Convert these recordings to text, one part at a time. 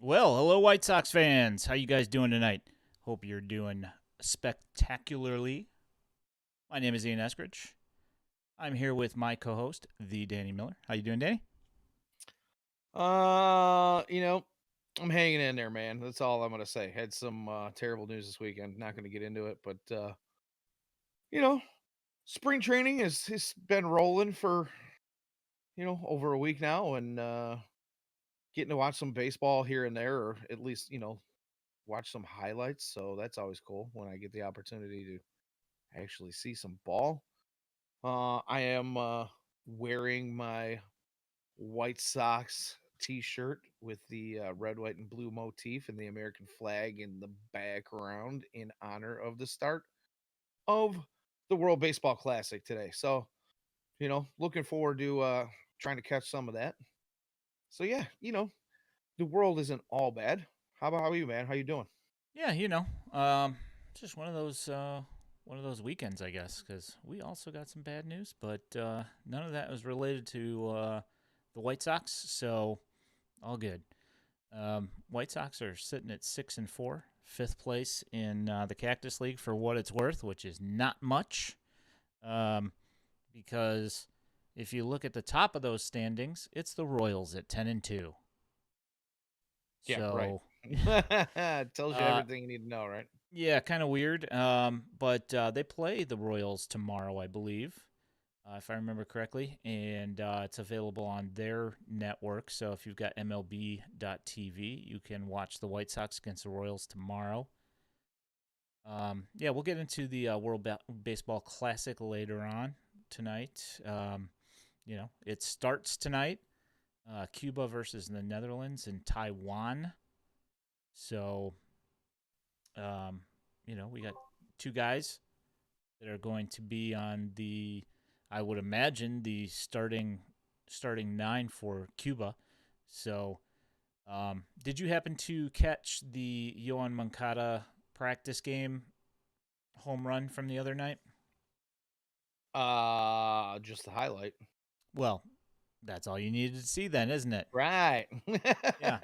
Well, hello, White Sox fans. How you guys doing tonight? Hope you're doing spectacularly. My name is Ian Eskridge. I'm here with my co-host, the Danny Miller. How you doing, Danny? Uh, you know, I'm hanging in there, man. That's all I'm gonna say. Had some terrible news this weekend. Not gonna get into it, but you know, spring training has been rolling for over a week now, and getting to watch some baseball here and there, or at least watch some highlights. So that's always cool when I get the opportunity to actually see some ball. I am wearing my White Sox T-shirt with the red, white, and blue motif and the American flag in the background in honor of the start of the World Baseball Classic today. So, looking forward to trying to catch some of that. So yeah, the world isn't all bad. How are you, man? How you doing? Yeah, just one of those weekends, I guess, because we also got some bad news, but none of that was related to the White Sox, so all good. White Sox are sitting at 6-4, fifth place in the Cactus League for what it's worth, which is not much. Um, because if you look at the top of those standings, it's the Royals at 10-2. Yeah, right. So, Tells you uh, everything you need to know, right? yeah, kind of weird. But they play the Royals tomorrow, I believe, if I remember correctly, and it's available on their network. So if you've got MLB.TV, you can watch the White Sox against the Royals tomorrow. Yeah, we'll get into the Baseball Classic later on tonight. It starts tonight. Cuba versus the Netherlands and Taiwan. So, um, we got two guys that are going to be on the, I would imagine, the starting nine for Cuba. So, did you happen to catch the Yohan Moncada practice game home run from the other night? Just the highlight. Well, that's all you needed to see then, isn't it? Right. Yeah.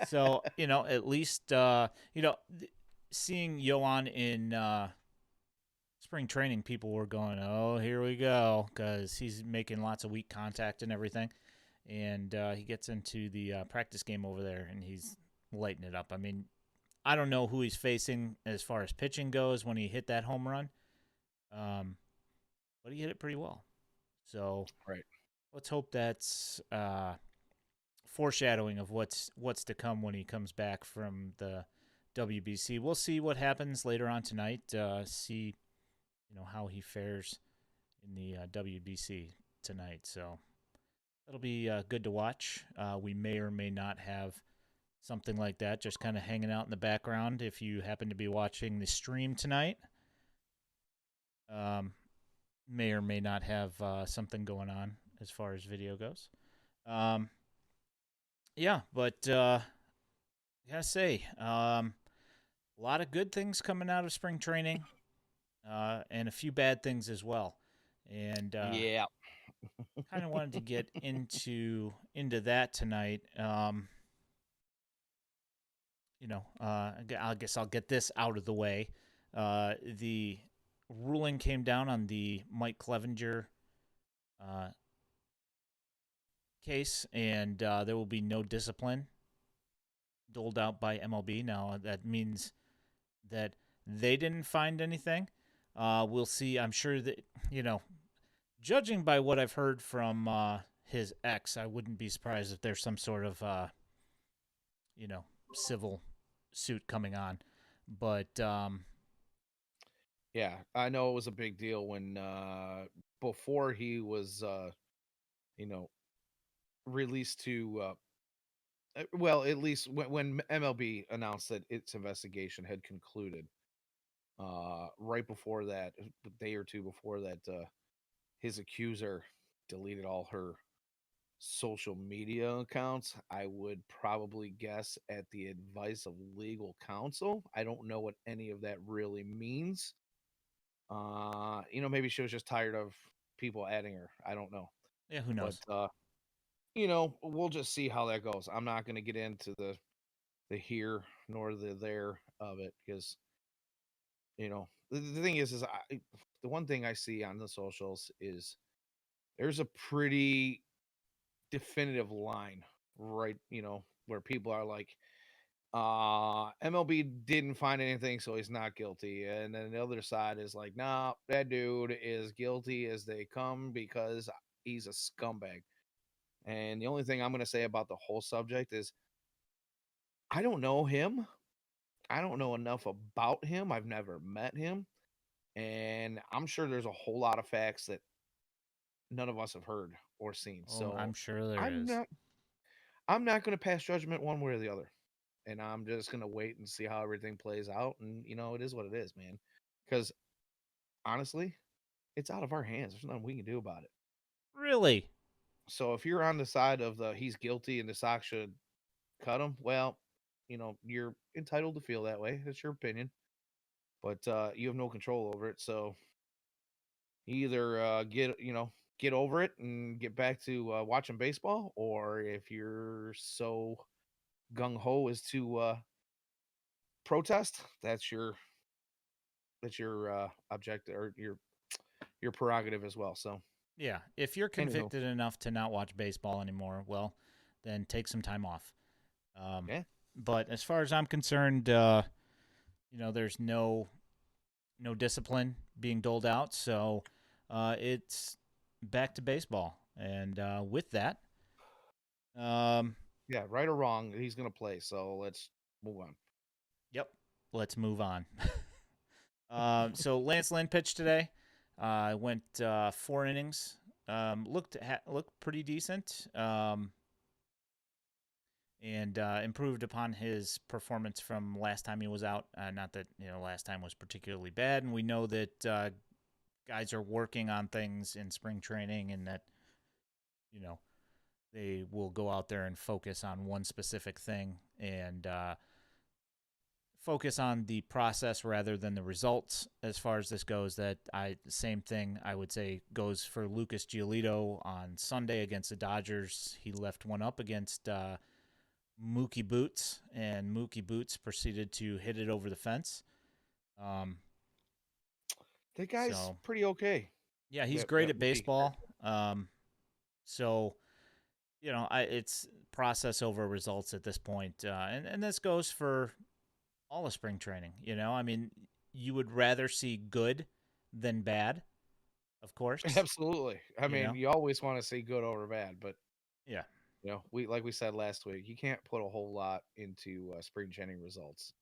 So, at least seeing Yohan in spring training, people were going, "Oh, here we go," because he's making lots of weak contact and everything. And he gets into the practice game over there, and he's lighting it up. I mean, I don't know who he's facing as far as pitching goes when he hit that home run, um, but he hit it pretty well. So Right. let's hope that's foreshadowing of what's to come when he comes back from the WBC. We'll see what happens later on tonight. See how he fares in the WBC tonight. So that'll be good to watch. We may or may not have something like that just kind of hanging out in the background if you happen to be watching the stream tonight. Um, may or may not have something going on as far as video goes. Um, yeah, but I gotta say, a lot of good things coming out of spring training, and a few bad things as well. And Yeah. kind of wanted to get into that tonight. I guess I'll get this out of the way. The ruling came down on the Mike Clevenger uh, case, and there will be no discipline doled out by MLB. Now that means that they didn't find anything. We'll see. I'm sure that judging by what I've heard from his ex, I wouldn't be surprised if there's some sort of you know civil suit coming on. But Yeah, I know it was a big deal when before he was you know released to well, at least when MLB announced that its investigation had concluded. Right before that, a day or two before that, his accuser deleted all her social media accounts. I would probably guess at the advice of legal counsel. I don't know what any of that really means. Maybe she was just tired of people adding her. I don't know. yeah, who But knows? we'll just see how that goes. I'm not going to get into the the here nor the there of it, because the thing is the one thing I see on the socials is there's a pretty definitive line, right? Where people are like, MLB didn't find anything, so he's not guilty. And then the other side is like, nah, that dude is guilty as they come because he's a scumbag. And the only thing I'm going to say about the whole subject is I don't know him. I don't know enough about him. I've never met him. And I'm sure there's a whole lot of facts that none of us have heard or seen. Oh, I'm So sure there I'm is. not I'm not going to pass judgment one way or the other. And I'm just going to wait and see how everything plays out. And it is what it is, man. Because honestly, it's out of our hands. There's nothing we can do about it. Really? So if you're on the side of the he's guilty and the Sox should cut him, well, you're entitled to feel that way. That's your opinion, but you have no control over it. So either get over it and get back to watching baseball, or if you're so gung ho as to protest, that's your objective or your prerogative as well. So Yeah. If you're anywho, convicted enough to not watch baseball anymore, well, then take some time off. Um, yeah, but as far as I'm concerned, there's no discipline being doled out, so it's back to baseball. And with that, um, yeah, right or wrong, he's gonna play. So let's move on. yep, let's move on. So Lance Lynn pitched today. Went 4 innings. Looked pretty decent. And improved upon his performance from last time he was out. Not that last time was particularly bad, and we know that guys are working on things in spring training, and that you know they will go out there and focus on one specific thing and focus on the process rather than the results. As far as this goes, that same thing I would say goes for Lucas Giolito on Sunday against the Dodgers. He left one up against Mookie Boots, and Mookie Boots proceeded to hit it over the fence. Um, The guy's so pretty okay. yeah, he's That great that at would be. baseball. So it's process over results at this point, and this goes for all of spring training. I mean, you would rather see good than bad, of course. Absolutely. I You mean, know, you always want to see good over bad, but yeah, we like we said last week, you can't put a whole lot into spring training results.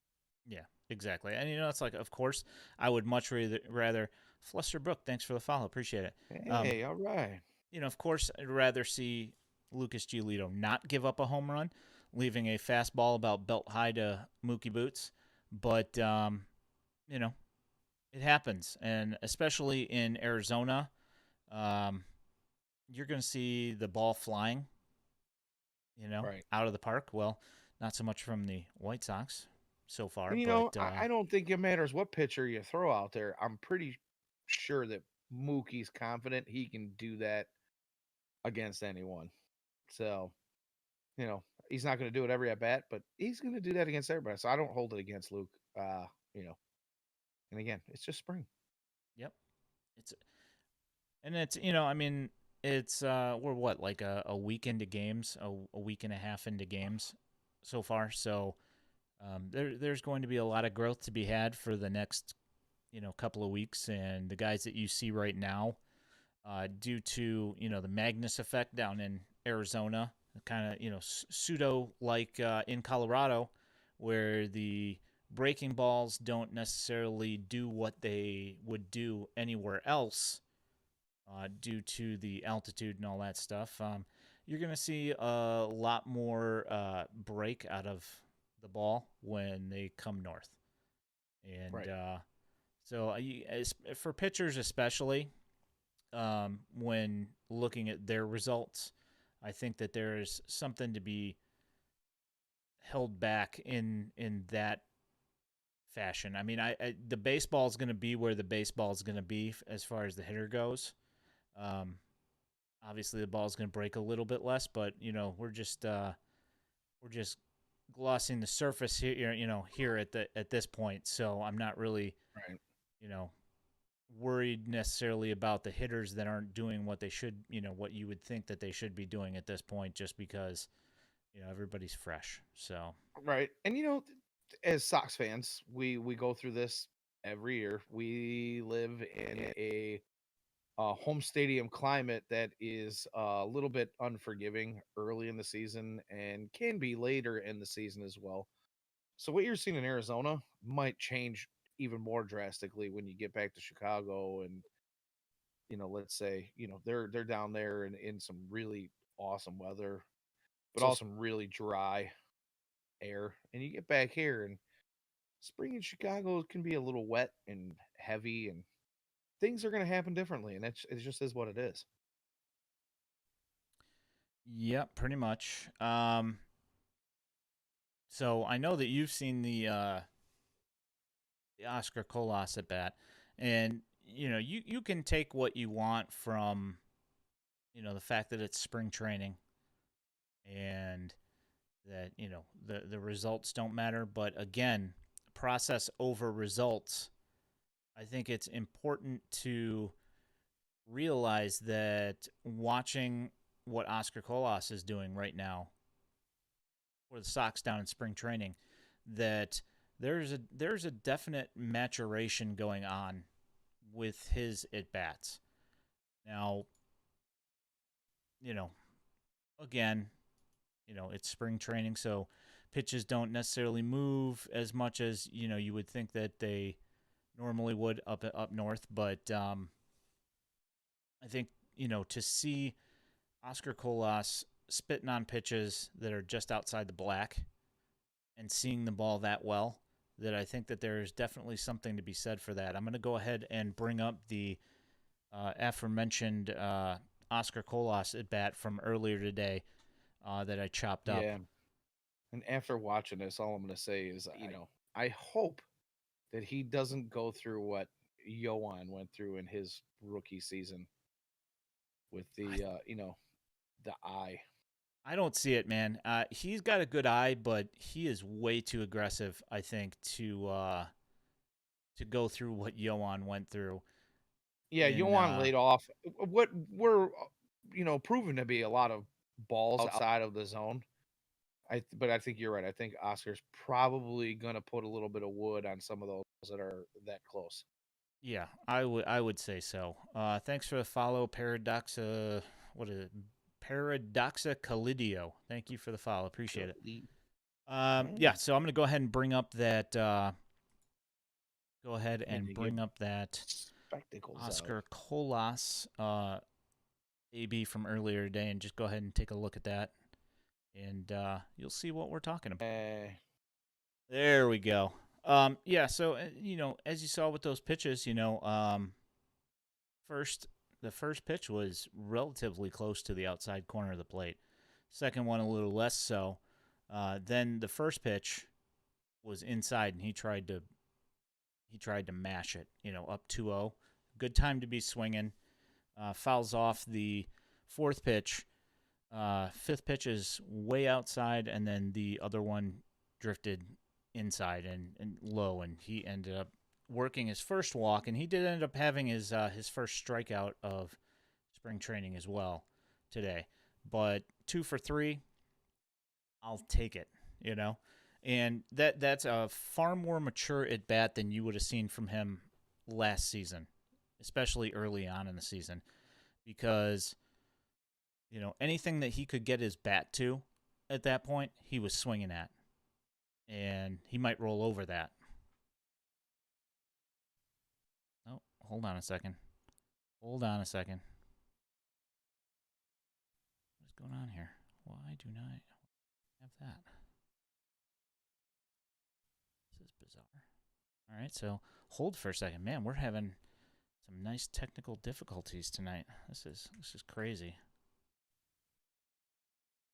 yeah, exactly. And it's like, of course, I would much rather Fluster Brook. Thanks for the follow, appreciate it. Um, Hey, all right. of course, I'd rather see Lucas Giolito not give up a home run, leaving a fastball about belt high to Mookie Boots. But you know, it happens, and especially in Arizona, um, you're going to see the ball flying, Right. out of the park. Well, not so much from the White Sox so far, And but I don't think it matters what pitcher you throw out there. I'm pretty sure that Mookie's confident he can do that against anyone. So, he's not going to do it every at bat, but he's going to do that against everybody. So I don't hold it against Luke. You know, and again, it's just spring. yep, it's and it's I mean it's we're what like a week into games, a week and a half into games so far. So there's going to be a lot of growth to be had for the next couple of weeks, and the guys that you see right now, due to the Magnus effect down in Arizona, kind of pseudo like in Colorado, where the breaking balls don't necessarily do what they would do anywhere else, due to the altitude and all that stuff. You're going to see a lot more break out of the ball when they come north. And Right. for pitchers especially, when looking at their results, I think that there is something to be held back in that fashion. I mean, the baseball is going to be where the baseball is going to be as far as the hitter goes. Um, Obviously, the ball is going to break a little bit less, but we're just glossing the surface here, here at this point. So I'm not really, Right. you know, worried necessarily about the hitters that aren't doing what they should, what you would think that they should be doing at this point, just because everybody's fresh. So Right. And as Sox fans, we go through this every year. We live in a home stadium climate that is a little bit unforgiving early in the season and can be later in the season as well. So what you're seeing in Arizona might change even more drastically when you get back to Chicago and let's say, they're down there in some really awesome weather, but so also some really dry air. And you get back here and spring in Chicago can be a little wet and heavy and things are going to happen differently and it just is what it is. yeah, pretty much. So I know that you've seen the Oscar Colas at bat, and you can take what you want from the fact that it's spring training and that the results don't matter. But again, process over results. I think it's important to realize that watching what Oscar Colas is doing right now for the Sox down in spring training, that there's a definite maturation going on with his at bats. Now, you know, again, it's spring training, so pitches don't necessarily move as much as you would think that they normally would up north. But I think to see Oscar Colas spitting on pitches that are just outside the black and seeing the ball that well, that I think that there's definitely something to be said for that. I'm going to go ahead and bring up the aforementioned Oscar Colas at bat from earlier today that I chopped up. Yeah. And after watching this, all I'm going to say is, I hope that he doesn't go through what Yoan went through in his rookie season with I, the eye. I don't see it, man. He's got a good eye, but he is way too aggressive, I think, to go through what Yoan went through. Yeah, In Yoan laid off what were, proven to be a lot of balls outside of the zone. But I think you're right. I think Oscar's probably going to put a little bit of wood on some of those that are that close. Yeah, I would say so. Thanks for the follow, Paradoxa. What is it? Paradoxa Calidio. Thank you for the follow. Appreciate it. Yeah, Mm. so I'm gonna go ahead and bring up that. Go ahead Need and to get bring up that spectacles out. Oscar Colas AB from earlier today, and just go ahead and take a look at that, and you'll see what we're talking about. There we go. Yeah, so as you saw with those pitches, first the first pitch was relatively close to the outside corner of the plate. Second one a little less so. Then the first pitch was inside, and he tried to mash it. Up 2-0. Good time to be swinging. Fouls off the fourth pitch. Fifth pitch is way outside, and then the other one drifted inside and low, and he ended up working his first walk, and he did end up having his first strikeout of spring training as well today. But 2 for 3, I'll take it. You know, and that's a far more mature at bat than you would have seen from him last season, especially early on in the season, because anything that he could get his bat to at that point, he was swinging at, and he might roll over that. Oh, hold on a second. Hold on a second. What's going on here? Why do not have that? This is bizarre. All right, so hold for a second. Man, we're having some nice technical difficulties tonight. This is crazy.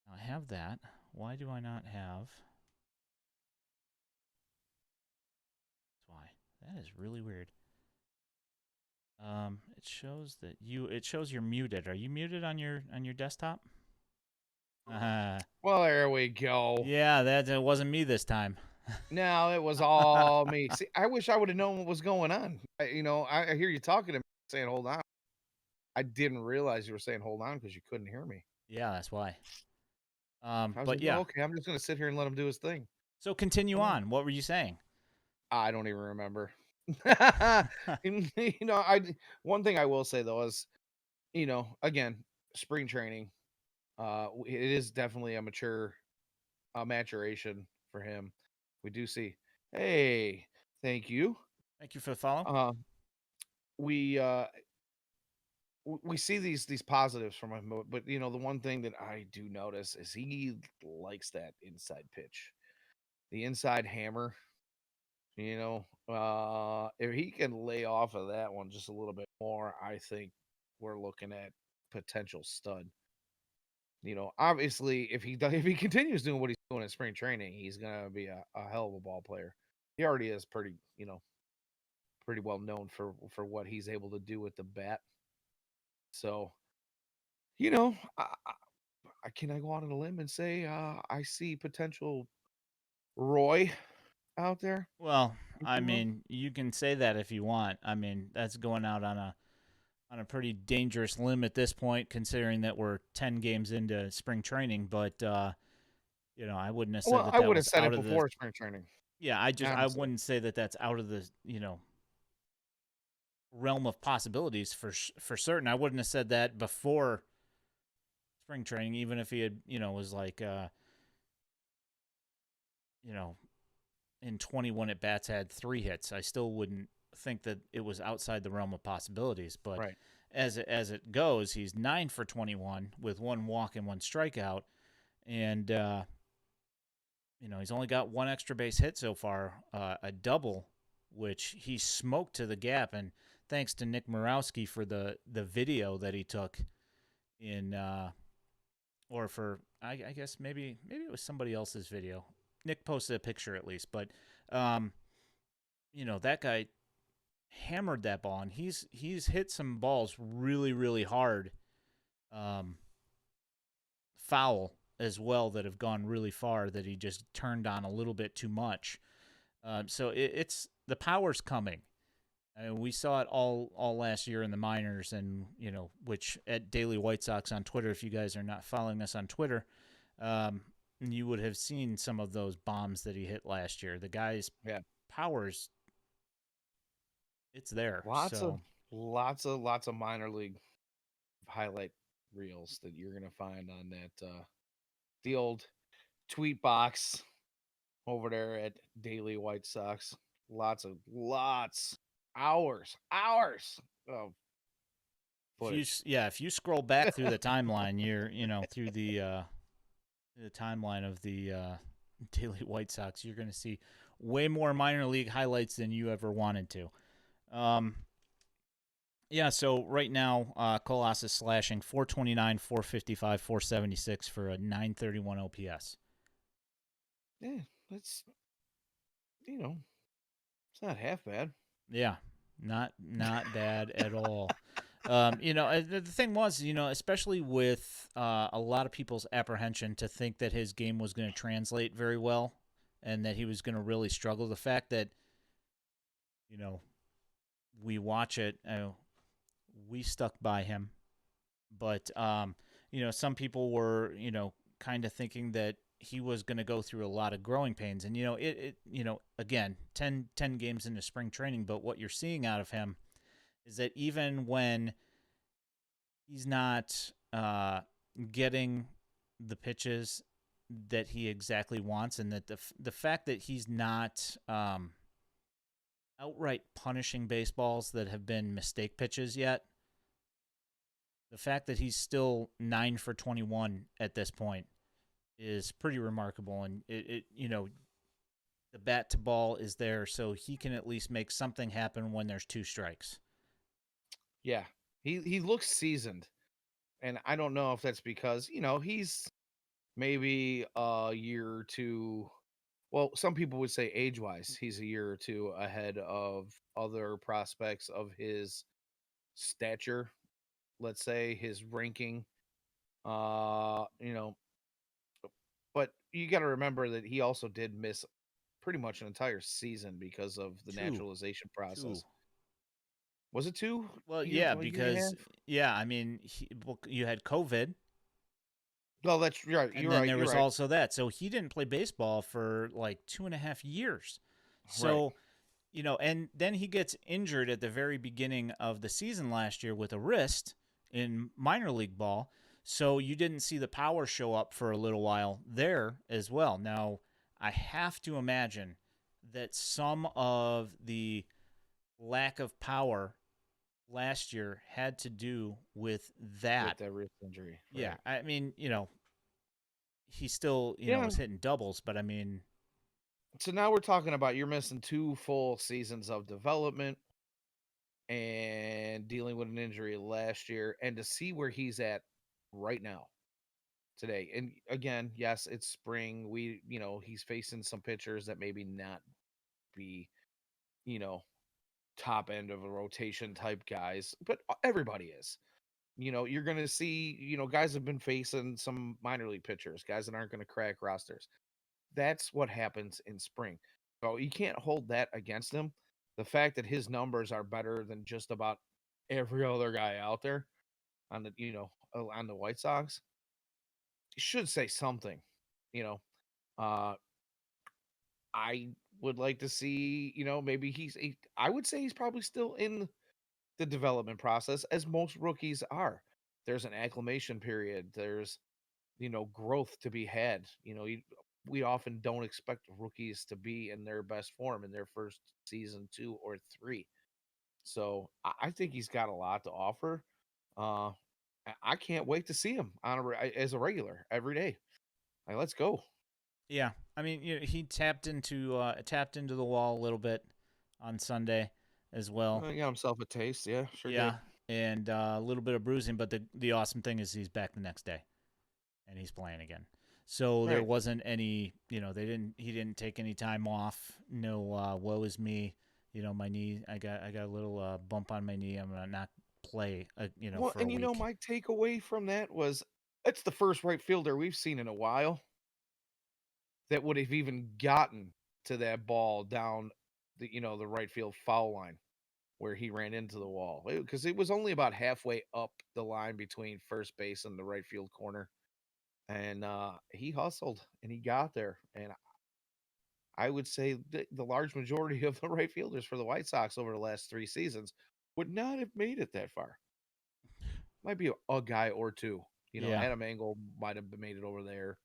Now I have that. Why do I not have? That's why. That is really weird. It shows that it shows you're muted. Are you muted on your desktop? Uh, Well, there we go. yeah, that wasn't me this time. No, it was all me. See, I wish I would have known what was going on. I hear you talking to me saying, "Hold on." I didn't realize you were saying, "Hold on," because you couldn't hear me. Yeah, that's why. I was But like, "Well, yeah. okay, I'm just gonna sit here and let him do his thing." So continue Oh, on. What were you saying? I don't even remember. One thing I will say though is, again, spring training. It is definitely a maturation for him. We do see. Hey, thank you. Thank you for the follow. Uh, we we see these positives from him, but the one thing that I do notice is he likes that inside pitch, the inside hammer. If he can lay off of that one just a little bit more, I think we're looking at potential stud. Obviously, if he continues doing what he's doing in spring training, he's gonna be a hell of a ball player. He already is pretty well known for what he's able to do with the bat. So, you know, can I go out on a limb and say I see potential Roy out there Well, in I Cuba? mean, you can say that if you want. I mean, that's going out on a pretty dangerous limb at this point, considering that we're 10 games into spring training. But I wouldn't have said Well, that I that would have was said out it of the. before spring training, Yeah, I honestly. wouldn't say that that's out of the realm of possibilities for certain. I wouldn't have said that before spring training, even if he had was like you know in 21 at bats had 3 hits. I still wouldn't think that it was outside the realm of possibilities. But Right. as it goes, he's 9 for 21 with 1 walk and 1 strikeout, and he's only got 1 extra base hit so far, a double, which he smoked to the gap. And thanks to Nick Morawski for the video that he took in, or for I guess maybe it was somebody else's video. Nick posted a picture at least, but um, that guy hammered that ball, and he's hit some balls really really hard, um, foul as well, that have gone really far, that he just turned on a little bit too much. So it's the power's coming. We saw it all last year in the minors, and which at Daily White Sox on Twitter. If you guys are not following us on Twitter, um, you would have seen some of those bombs that he hit last year. The guy's Yeah. powers, it's there. Lots of So lots of minor league highlight reels that you're gonna find on that the old tweet box over there at Daily White Sox. Lots hours of footage. if you scroll back through the timeline, you're through the timeline of the Daily White Sox, you're going to see way more minor league highlights than you ever wanted to. Um, yeah, so right now, Colas is slashing 429, 455, 476 for a 931 OPS. Yeah, that's you know, it's not half bad. Yeah, not bad at all. The thing was, especially with a lot of people's apprehension to think that his game was going to translate very well, and that he was going to really struggle. The fact that you know we watch it, we stuck by him, but some people were kind of thinking that he was going to go through a lot of growing pains, and again, 10 games into spring training, but what you're seeing out of him is that even when he's not getting the pitches that he exactly wants, and that the fact that he's not outright punishing baseballs that have been mistake pitches yet, the fact that he's still 9 for 21 at this point is pretty remarkable. And the bat to ball is there, so he can at least make something happen when there's 2 strikes. Yeah, he looks seasoned, and I don't know if that's because he's maybe a year or two. Well, some people would say age wise, he's a year or two ahead of other prospects of his stature. Let's say his ranking. Uh, you know, But you got to remember that he also did miss pretty much an entire season because of the Two, naturalization two. process. Was it Well, years, yeah, a year and a because half? yeah, I mean, you had COVID, No, that's right. and You're then right. there You're was right. also that. So he didn't play baseball for like 2.5 years. Right. So and then he gets injured at the very beginning of the season last year with a wrist in minor league ball. So you didn't see the power show up for a little while there as well. Now, I have to imagine that some of the lack of power last year had to do with With that. that wrist injury. Yeah, Right. I mean, he still, Yeah. was hitting doubles, but I mean, So now we're talking about you're missing 2 full seasons of development and dealing with an injury last year, and to see where he's at right now today. And again, yes, it's spring. He's facing some pitchers that maybe not be, you know, top end of a rotation type guys, but everybody is. You're going to see, guys have been facing some minor league pitchers, guys that aren't going to crack rosters. That's what happens in spring. So you can't hold that against him. The fact that his numbers are better than just about every other guy out there on the White Sox should say something. You know, uh, I would like to see, maybe I would say he's probably still in the development process, as most rookies are. There's an acclimation period. There's growth to be had. We often don't expect rookies to be in their best form in their first season, 2 or 3. So I think he's got a lot to offer. Uh, I can't wait to see him as a regular every day. Like, let's go. yeah, I mean, he tapped into the wall a little bit on Sunday as well. He got himself a taste. Yeah, sure Yeah, did. and a little bit of bruising, but the awesome thing is he's back the next day and he's playing again. So there Right. wasn't any, he didn't take any time off. No, woe is me. My knee. I got a little bump on my knee. I'm gonna not play. Well, For a and week. my takeaway from that was it's the first right fielder we've seen in a while that would have even gotten to that ball down the right field foul line where he ran into the wall, because it was only about halfway up the line between first base and the right field corner, and he hustled and he got there. And I would say the large majority of the right fielders for the White Sox over the last 3 seasons would not have made it that far. Might be a guy or two. Yeah. Adam Engel might have made it over there.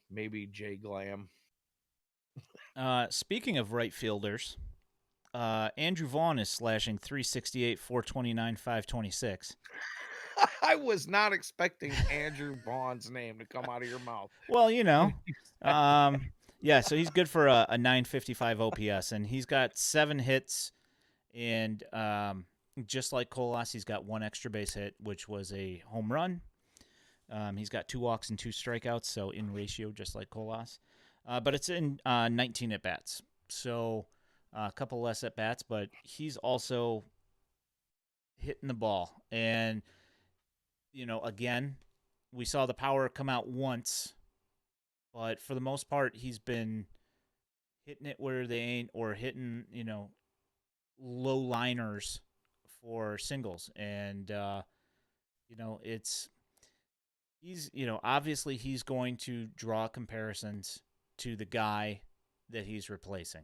Maybe Jay Glam. Speaking of right fielders, Andrew Vaughn is slashing 368, 429, 526. I was not expecting Andrew Vaughn's name to come out of your mouth Well, when you said that. yeah, so he's good for a 955 OPS, and he's got 7 hits, and just like Colas, he's got one extra base hit, which was a home run. He's got 2 walks and 2 strikeouts, so in ratio, just like Colas. But it's in 19 at bats, so a couple less at bats, but he's also hitting the ball. And, again, we saw the power come out once, but for the most part, he's been hitting it where they ain't, or hitting, low liners for singles. And, it's he's obviously he's going to draw comparisons to the guy that he's replacing.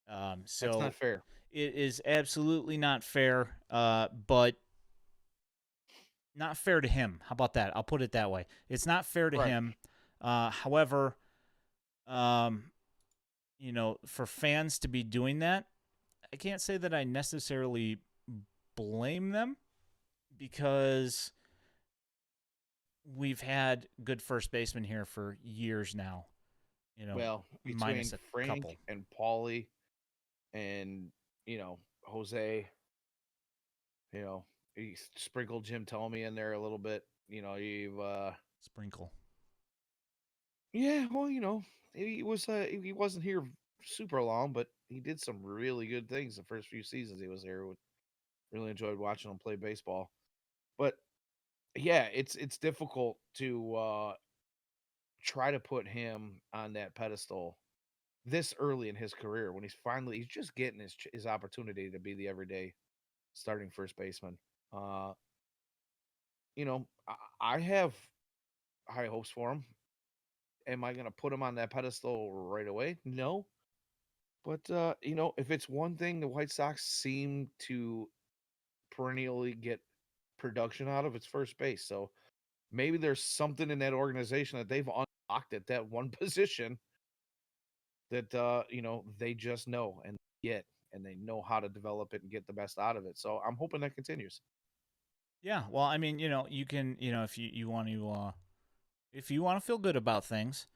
That's So not fair. it is absolutely not fair, but not fair to him. How about that? I'll put it that way. It's not fair to Right. him. However, um, for fans to be doing that, I can't say that I necessarily blame them, because we've had good first basemen here for years now. Well, Minus between a Frank couple. and Paulie and, Jose, you know, he sprinkled Jim Tomey in there a little bit. You've Sprinkle. yeah, well, he wasn't here super long, but he did some really good things the first few seasons he was here. Really enjoyed watching him play baseball. But yeah, it's difficult to try to put him on that pedestal this early in his career when he's just getting his opportunity to be the everyday starting first baseman. Uh, I have high hopes for him. Am I going to put him on that pedestal right away? No. But if it's one thing the White Sox seem to perennially get production out of, it's first base. So maybe there's something in that organization that they've unlocked at that one position that they just know and get, and they know how to develop it and get the best out of it. So I'm hoping that continues. Yeah, well, I mean, you can, if you want to, if you want to feel good about things,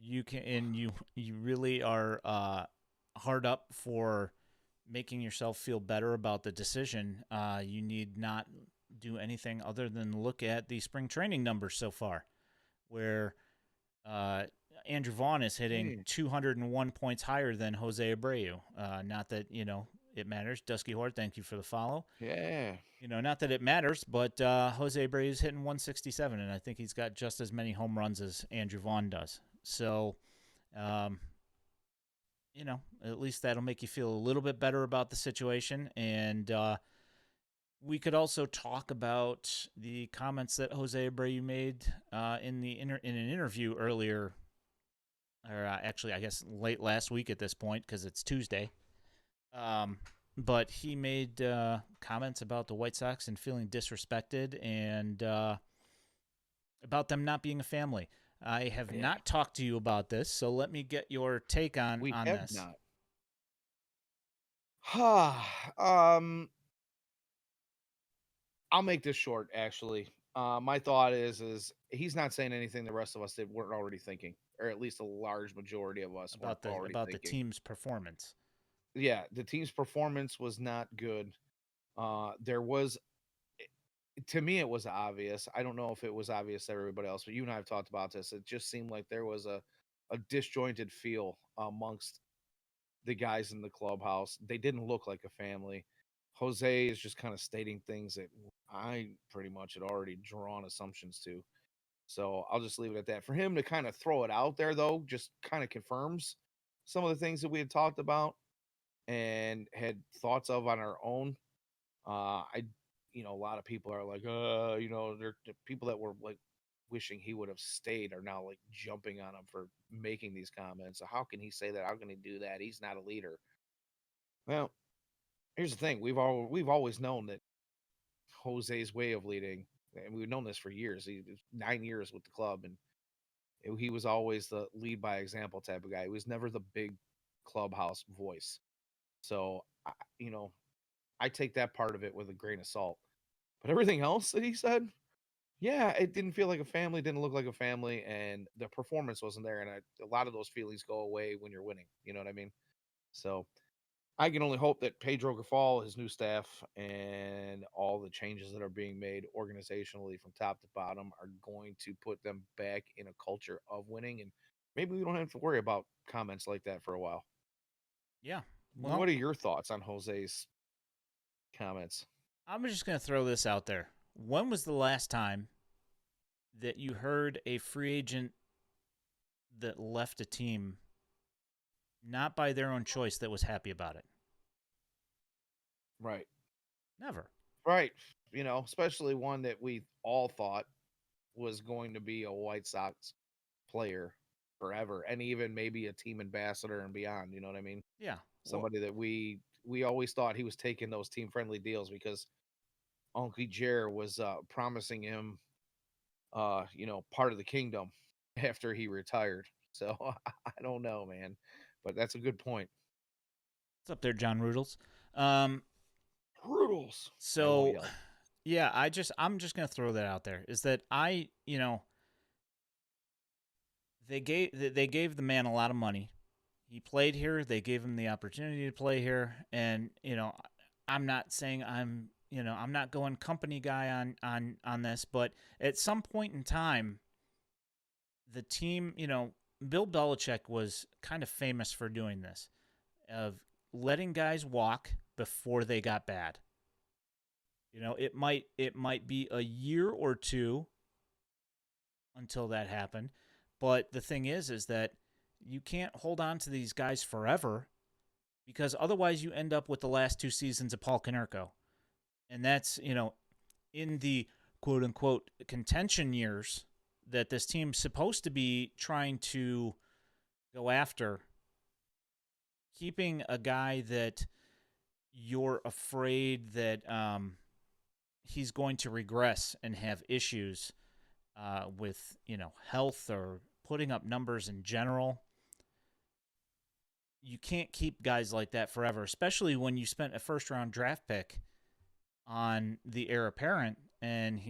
you can, and you really are hard up for making yourself feel better about the decision. You need not do anything other than look at the spring training numbers so far, where uh, Andrew Vaughn is hitting Hey, 201 points higher than Jose Abreu. Not that it matters. Dusky Horde, thank you for the follow. yeah, Not that it matters, but Jose Abreu is hitting 167, and I think he's got just as many home runs as Andrew Vaughn does. So, um, at least that'll make you feel a little bit better about the situation. And we could also talk about the comments that Jose Abreu made in an interview earlier, or actually, I guess late last week at this point because it's Tuesday. Um, but he made comments about the White Sox and feeling disrespected and about them not being a family. I have yeah. not talked to you about this, so let me get your take on We on have this. not. um, I'll make this short. Actually, my thought is he's not saying anything the rest of us that weren't already thinking, or at least a large majority of us weren't already About the thinking. team's performance. Yeah, the team's performance was not good. There was, to me, it was obvious. I don't know if it was obvious to everybody else, but you and I have talked about this. It just seemed like there was a disjointed feel amongst the guys in the clubhouse. They didn't look like a family. Jose is just kind of stating things that I pretty much had already drawn assumptions to. So I'll just leave it at that. For him to kind of throw it out there, though, just kind of confirms some of the things that we had talked about and had thoughts of on our own. A lot of people are like, they're the people that were like wishing he would have stayed are now like jumping on him for making these comments. So how can he say that? How can he do that? He's not a leader. Well, here's the thing: we've always known that Jose's way of leading, and we've known this for years. He was 9 years with the club, and he was always the lead by example type of guy. He was never the big clubhouse voice. So, I take that part of it with a grain of salt. But everything else that he said, yeah, it didn't feel like a family, didn't look like a family, and the performance wasn't there. And a lot of those feelings go away when you're winning. You know what I mean? So I can only hope that Pedro Grafal, his new staff, and all the changes that are being made organizationally from top to bottom are going to put them back in a culture of winning. And maybe we don't have to worry about comments like that for a while. Yeah. Well, What are your thoughts on Jose's comments? I'm just going to throw this out there. When was the last time that you heard a free agent that left a team not by their own choice that was happy about it? Right. Never. Right. Especially one that we all thought was going to be a White Sox player forever and even maybe a team ambassador and beyond. You know what I mean? Yeah. Well, Somebody that we always thought he was taking those team friendly deals because Uncle Jer was promising him part of the kingdom after he retired. So I don't know, man. But that's a good point. what's up there, John Rudels? Um, Brutals. I won't so yell. yeah, I'm just gonna throw that out there. Is that they gave the man a lot of money. He played here. They gave him the opportunity to play here, and I'm not saying I'm not going company guy on this, but at some point in time, the team, Bill Belichick was kind of famous for doing this, of letting guys walk before they got bad. It might be a year or two until that happened. But the thing is that you can't hold on to these guys forever because otherwise you end up with the last 2 seasons of Paul Konerko. And that's, in the quote unquote contention years that this team's supposed to be trying to go after, keeping a guy that you're afraid that he's going to regress and have issues with health or putting up numbers in general. You can't keep guys like that forever, especially when you spent a first round draft pick on the heir apparent, and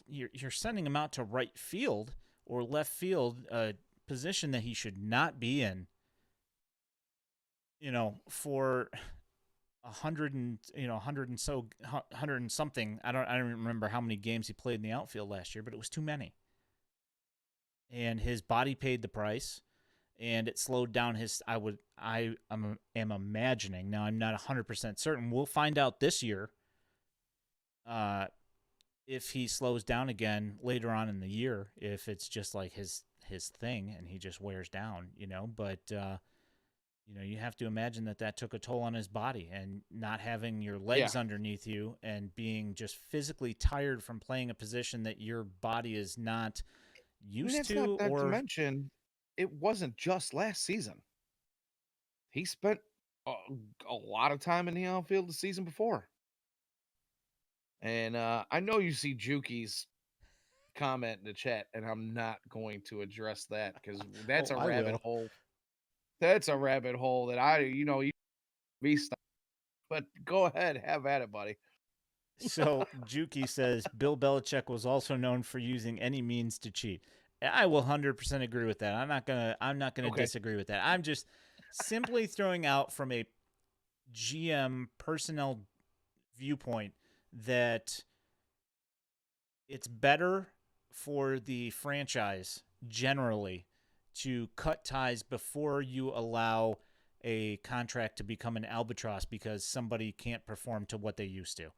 you're sending him out to right field or left field, a position that he should not be in. For 100 and something. I don't remember how many games he played in the outfield last year, but it was too many. And his body paid the price, and it slowed down his. Am imagining, now I'm not 100% certain. We'll find out this year. If he slows down again later on in the year, if it's just like his thing and he just wears down, but you have to imagine that took a toll on his body, and not having your legs underneath you and being just physically tired from playing a position that your body is not used It's not to. that to Or mention, it wasn't just last season. He spent a, a lot of time in the outfield the season before. And I know you see Juki's comment in the chat, and I'm not going to address that because that's oh, a I rabbit will. hole. That's a rabbit hole that you be stuck. But go ahead, have at it, buddy. So Juki says Bill Belichick was also known for using any means to cheat. I will 100% agree with that. I'm not gonna Okay. disagree with that. I'm just simply throwing out from a GM personnel viewpoint that it's better for the franchise generally to cut ties before you allow a contract to become an albatross because somebody can't perform to what they used to.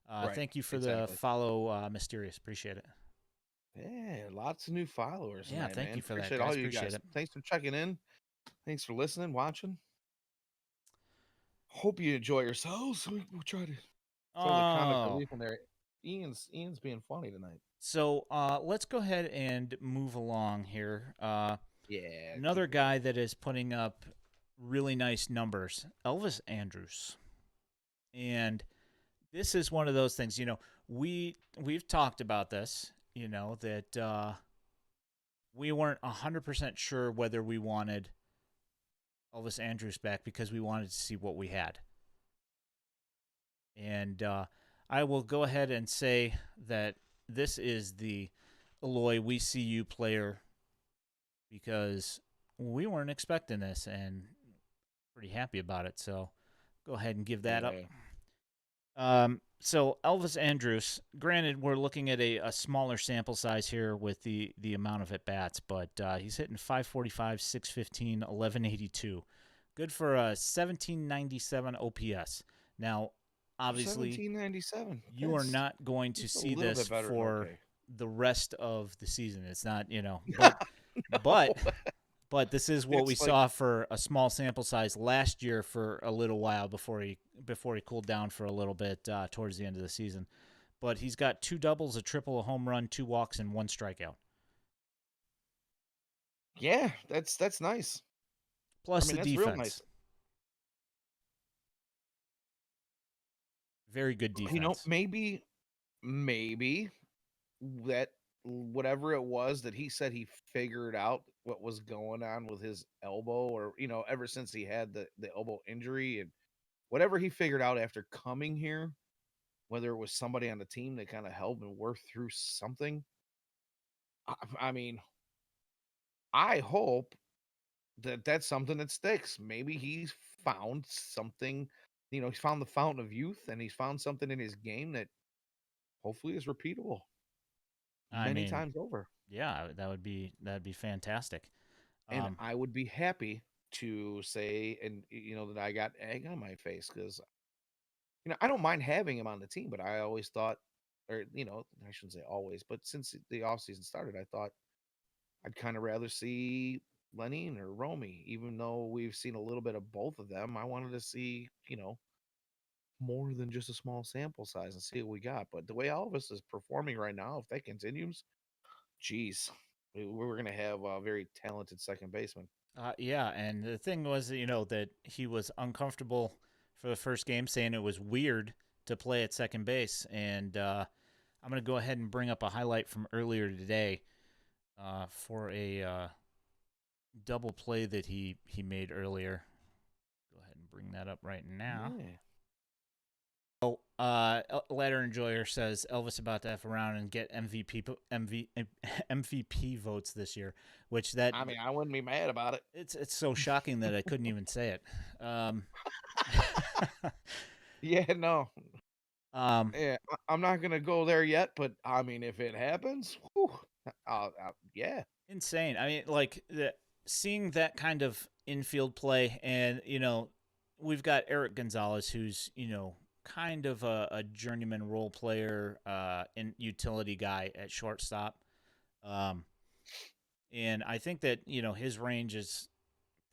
Right. Thank you for the Exactly. follow, Mysterious. Appreciate it. Yeah, lots of new followers Yeah, tonight, thank man. you for that, Appreciate all guys. you Appreciate guys. it. Thanks for checking in. Thanks for listening, watching. Hope you enjoy yourselves. We'll try to throw the comic Oh, relief in there. Ian's being funny tonight. so let's go ahead and move along here. Yeah, keep Another it going. guy that is putting up really nice numbers, Elvis Andrews. And this is one of those things, we've talked about this, that we weren't 100% sure whether we wanted Elvis Andrews back because we wanted to see what we had. And I will go ahead and say that this is the Eloy We See You player because we weren't expecting this and pretty happy about it. So go ahead and give that up. Yeah. So Elvis Andrews, granted, we're looking at a smaller sample size here with the amount of at bats, but he's hitting 545, 615, 1182. Good for a 1797 OPS. Now, obviously, 1797. you are not going to Just a see little this bit better. for Okay. the rest of the season. It's not, No. but but this is what we It's like, saw for a small sample size last year for a little while before he cooled down for a little bit towards the end of the season. But he's got 2 doubles, a triple, a home run, 2 walks, and 1 strikeout. yeah, that's nice. I Plus mean, the that's real nice. defense. Very good defense. Maybe that whatever it was that he said he figured out what was going on with his elbow, or ever since he had the elbow injury, and whatever he figured out after coming here, whether it was somebody on the team that kind of helped and worked through something. I mean, I hope that that's something that sticks. Maybe he's found something, he's found the fountain of youth, and he's found something in his game that hopefully is repeatable I many mean, times over. yeah, that'd be fantastic. And Um, I would be happy to say, and that I got egg on my face, because I don't mind having him on the team, but I always thought, or I shouldn't say always, but since the offseason started, I thought I'd kind of rather see Lenine or Romy, even though we've seen a little bit of both of them. I wanted to see, more than just a small sample size and see what we got. But the way Elvis is performing right now, if that continues, geez, we're going to have a very talented second baseman. Yeah, and the thing was, that he was uncomfortable for the first game, saying it was weird to play at second base. And I'm going to go ahead and bring up a highlight from earlier today for a double play that he made earlier. Go ahead and bring that up right now. Yeah. Oh, Ladder Enjoyer says Elvis about to F around and get MVP votes this year, which I mean, I wouldn't be mad about it. it's so shocking that I couldn't even say it. Yeah, no. Um, Yeah, I'm not going to go there yet, but I mean, if it happens, whew, yeah. insane. I mean, like seeing that kind of infield play, and we've got Eric Gonzalez, who's kind of a journeyman role player, and utility guy at shortstop. Um, and I think that his range is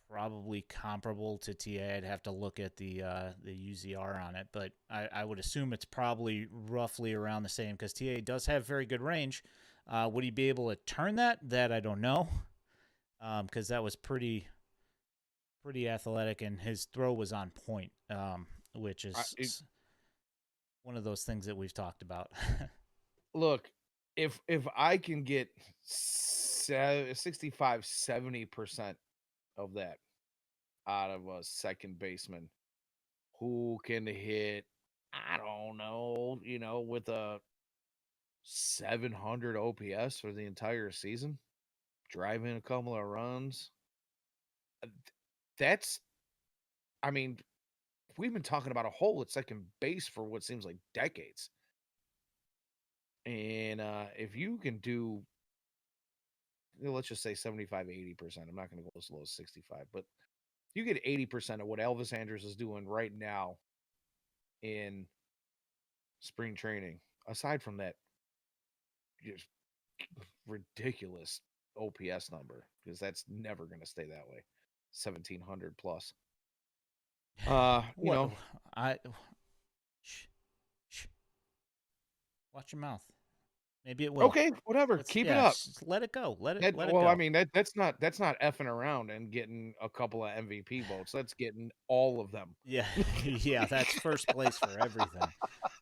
probably comparable to TA. I'd have to look at the UZR on it, but I would assume it's probably roughly around the same because TA does have very good range. Would he be able to turn that? That I don't know, because that was pretty athletic and his throw was on point, which is one of those things that we've talked about. Look, if I can get 65, 70% of that out of a second baseman who can hit, I don't know, with a 700 OPS for the entire season, driving a couple of runs. That's, I mean, we've been talking about a hole at second base for what seems like decades. And if you can do, let's just say 75, 80%, I'm not going to go as low as 65, but you get 80% of what Elvis Andrews is doing right now in spring training, aside from that just ridiculous OPS number, because that's never going to stay that way. 1700 plus. What I shh, shh, watch your mouth. Maybe it will. Okay, whatever. Keep it up. Just let it go. Let it I go. mean that's not effing around and getting a couple of MVP votes. That's getting all of them. Yeah, yeah, that's first place for everything.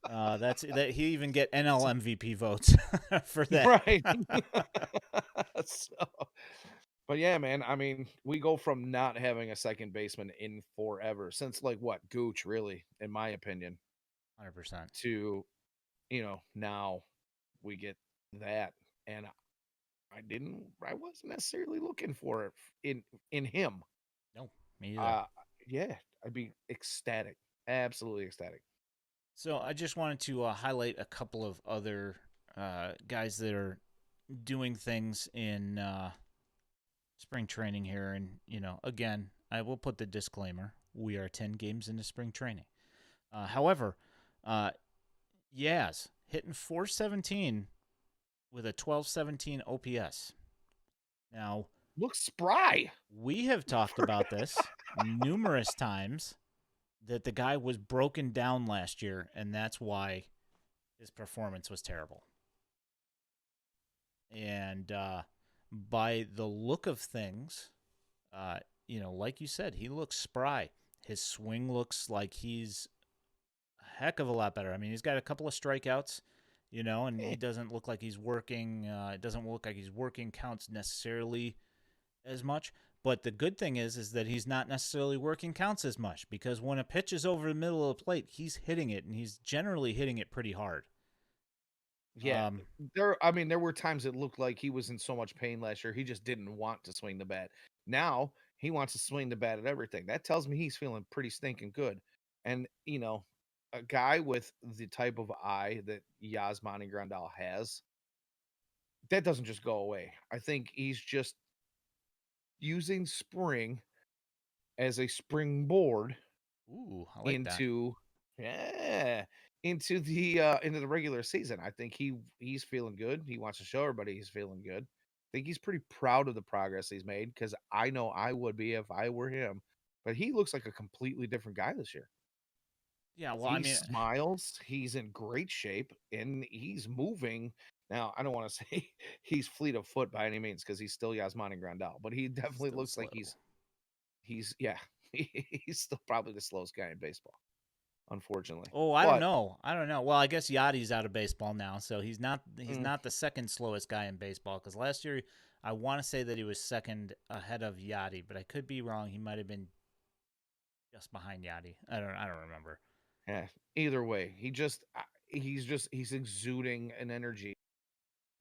That's that he even get NL MVP votes for that. Right. So, but yeah, man, I mean, we go from not having a second baseman in forever since like what, Gooch, really, in my opinion, 100%. to now we get that. And I wasn't necessarily looking for it in him. No, me either. Uh yeah, I'd be ecstatic. Absolutely ecstatic. So I just wanted to highlight a couple of other guys that are doing things in spring training here, and again, I will put the disclaimer: we are 10 games into spring training. However, Yaz hitting 417 with a 1217 OPS. Now, Looks spry. we have talked about this numerous times that the guy was broken down last year, and that's why his performance was terrible. And by the look of things, like you said, he looks spry. His swing looks like he's a heck of a lot better. I mean, he's got a couple of strikeouts, and he doesn't look like he's working. It doesn't look like he's working counts necessarily as much. But the good thing is that he's not necessarily working counts as much because when a pitch is over the middle of the plate, he's hitting it, and he's generally hitting it pretty hard. Yeah. There were times it looked like he was in so much pain last year. He just didn't want to swing the bat. Now he wants to swing the bat at everything. That tells me he's feeling pretty stinking good. And, a guy with the type of eye that Yasmani Grandal has, that doesn't just go away. I think he's just using spring as a springboard Ooh, I like that. into Yeah, into the regular season. I think he's feeling good. He wants to show everybody he's feeling good. I think he's pretty proud of the progress he's made because I know I would be if I were him. But he looks like a completely different guy this year. Yeah, well, I He mean, smiles. He's in great shape and he's moving. Now, I don't want to say he's fleet of foot by any means because he's still Yasmani Grandal, but he definitely still looks like slow. he's yeah, he's still probably the slowest guy in baseball, unfortunately. Oh, I don't But know. I don't know. Well, I guess Yachty's out of baseball now, so he's mm, not the second slowest guy in baseball. Because last year, I want to say that he was second ahead of Yachty, but I could be wrong. He might have been just behind Yachty. I don't remember. yeah, either way, he's exuding an energy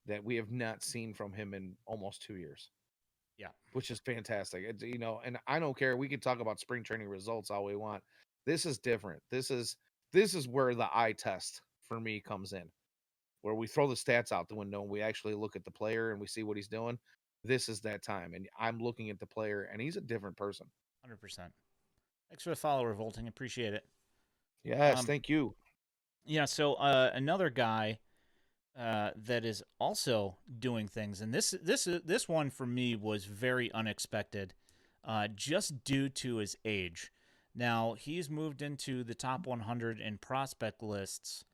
that we have not seen from him in almost 2 years, Yeah, which is fantastic. And I don't care. We can talk about spring training results all we want. This is different. This is where the eye test for me comes in, where we throw the stats out the window and we actually look at the player and we see what he's doing. This is that time, and I'm looking at the player, and he's a different person. 100%. Thanks for the follow, Revolting. Appreciate it. Yes, Um, thank you. yeah. So another guy that is also doing things, and this one for me was very unexpected, just due to his age. Now he's moved into the top 100 in prospect lists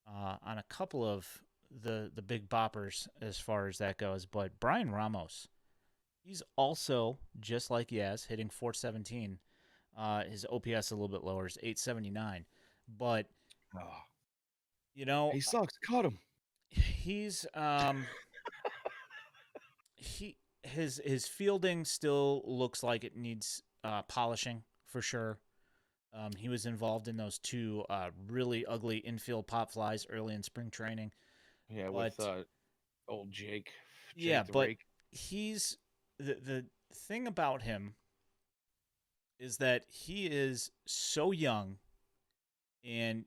on a couple of the big boppers as far as that goes. But Brian Ramos, he's also just like Yaz, hitting 417. His OPS a little bit lower is 879, but Oh, you know he sucks. Cut him. he's he his fielding still looks like it needs polishing for sure. He was involved in those two really ugly infield pop flies early in spring training, Yeah, with but old yeah, Jake the but Rake. he's the thing about him is that he is so young, and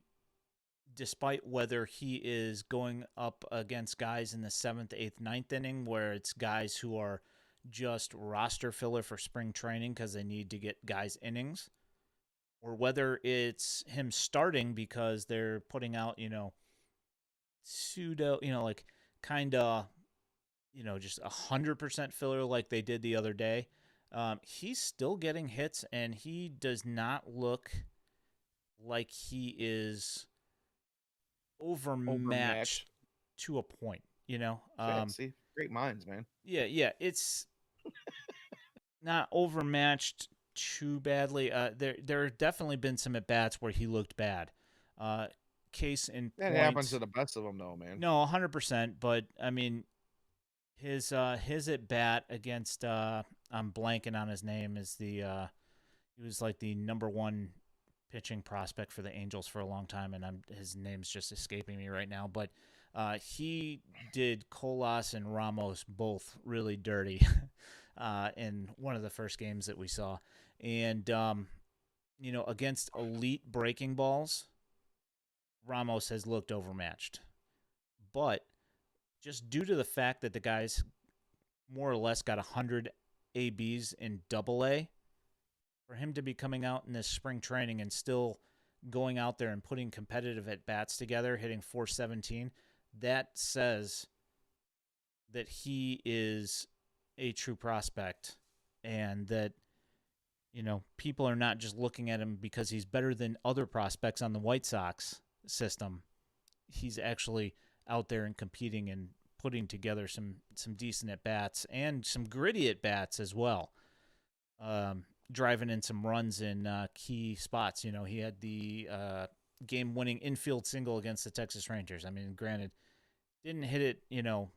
despite whether he is going up against guys in the seventh, eighth, ninth inning, where it's guys who are just roster filler for spring training because they need to get guys innings, or whether it's him starting because they're putting out, pseudo, like kind of, just 100% filler like they did the other day. He's still getting hits, and he does not look like he is overmatched Overmatched. to a point. See, great minds, man. Yeah, it's not overmatched too badly. There have definitely been some at bats where he looked bad. Uh, Case in That happens to point, the best of them, though, man. no, 100%. But I mean, his at bat against I'm blanking on his name is he was like the number one pitching prospect for the Angels for a long time, and his name's just escaping me right now. But he did Colas and Ramos both really dirty in one of the first games that we saw, and against elite breaking balls, Ramos has looked overmatched. But just due to the fact that the guys more or less got 100 ABs in Double A, for him to be coming out in this spring training and still going out there and putting competitive at bats together, hitting 417, that says that he is a true prospect, and that people are not just looking at him because he's better than other prospects on the White Sox system. He's actually out there and competing and putting together some decent at bats and some gritty at bats as well. Driving in some runs in key spots. He had the game-winning infield single against the Texas Rangers. I mean, granted, didn't hit it,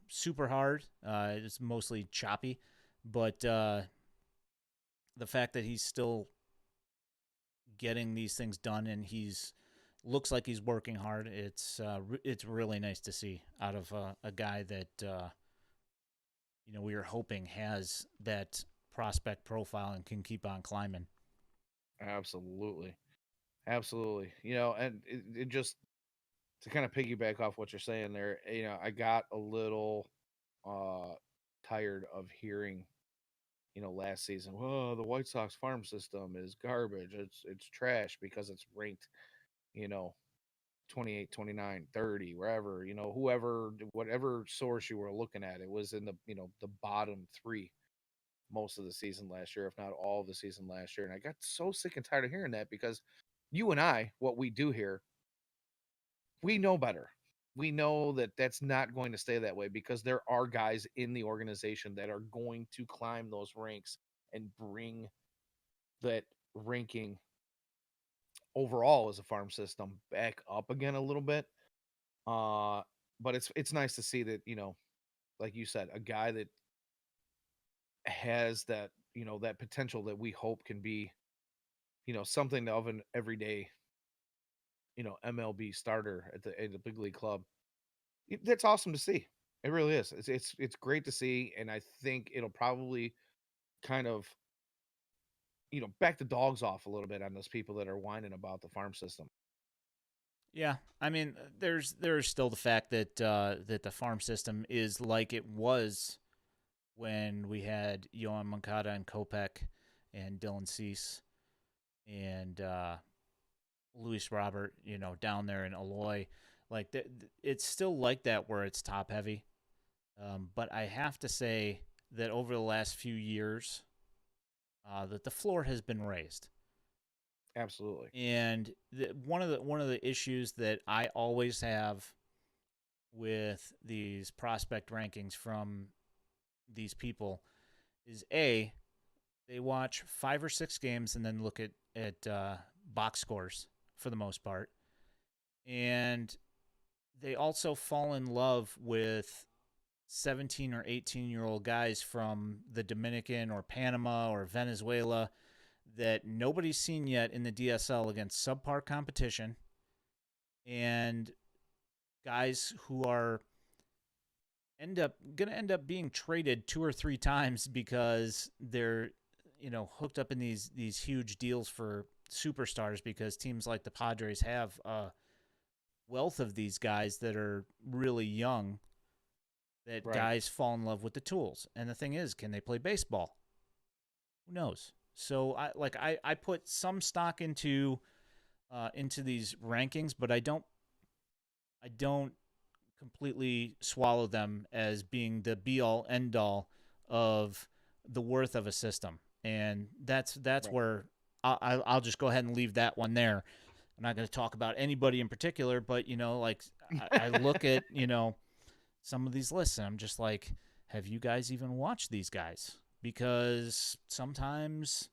super hard. It's mostly choppy, but the fact that he's still getting these things done and he's looks like he's working hard. It's really nice to see out of a guy that we are hoping has that prospect profile and can keep on climbing. Absolutely, absolutely. And it just to kind of piggyback off what you're saying there. I got a little uh tired of hearing last season, well, the White Sox farm system is garbage. It's trash because it's ranked you know, 28, 29, 30, wherever, whoever, whatever source you were looking at, it was in the bottom three most of the season last year, if not all of the season last year. And I got so sick and tired of hearing that because you and I, what we do here, we know better. We know that that's not going to stay that way because there are guys in the organization that are going to climb those ranks and bring that ranking overall as a farm system back up again a little bit. Uh, but it's nice to see that, like you said, a guy that has that, that potential that we hope can be, something of an everyday, MLB starter at the big league club. That's awesome to see. It really is. It's great to see, and I think it'll probably kind of, back the dogs off a little bit on those people that are whining about the farm system. Yeah, I mean, there's still the fact that that the farm system is like it was when we had Yohan Moncada and Kopech and Dylan Cease and Luis Robert, down there in Eloy. Like it's still like that where it's top heavy. But I have to say that over the last few years, that the floor has been raised. Absolutely. And one of the issues that I always have with these prospect rankings from these people is they watch 5 or 6 games and then look at box scores for the most part, and they also fall in love with 17 or 18-year-old guys from the Dominican or Panama or Venezuela that nobody's seen yet in the DSL against subpar competition, and guys who are going to end up being traded 2 or 3 times because they're hooked up in these huge deals for superstars because teams like the Padres have a wealth of these guys that are really young, that Right. guys fall in love with the tools. And the thing is, can they play baseball? Who knows? So I put some stock into these rankings, but I don't completely swallow them as being the be all end all of the worth of a system. And that's Right. where I'll just go ahead and leave that one there. I'm not going to talk about anybody in particular, but like I look at some of these lists and I'm just like, have you guys even watched these guys? Because sometimes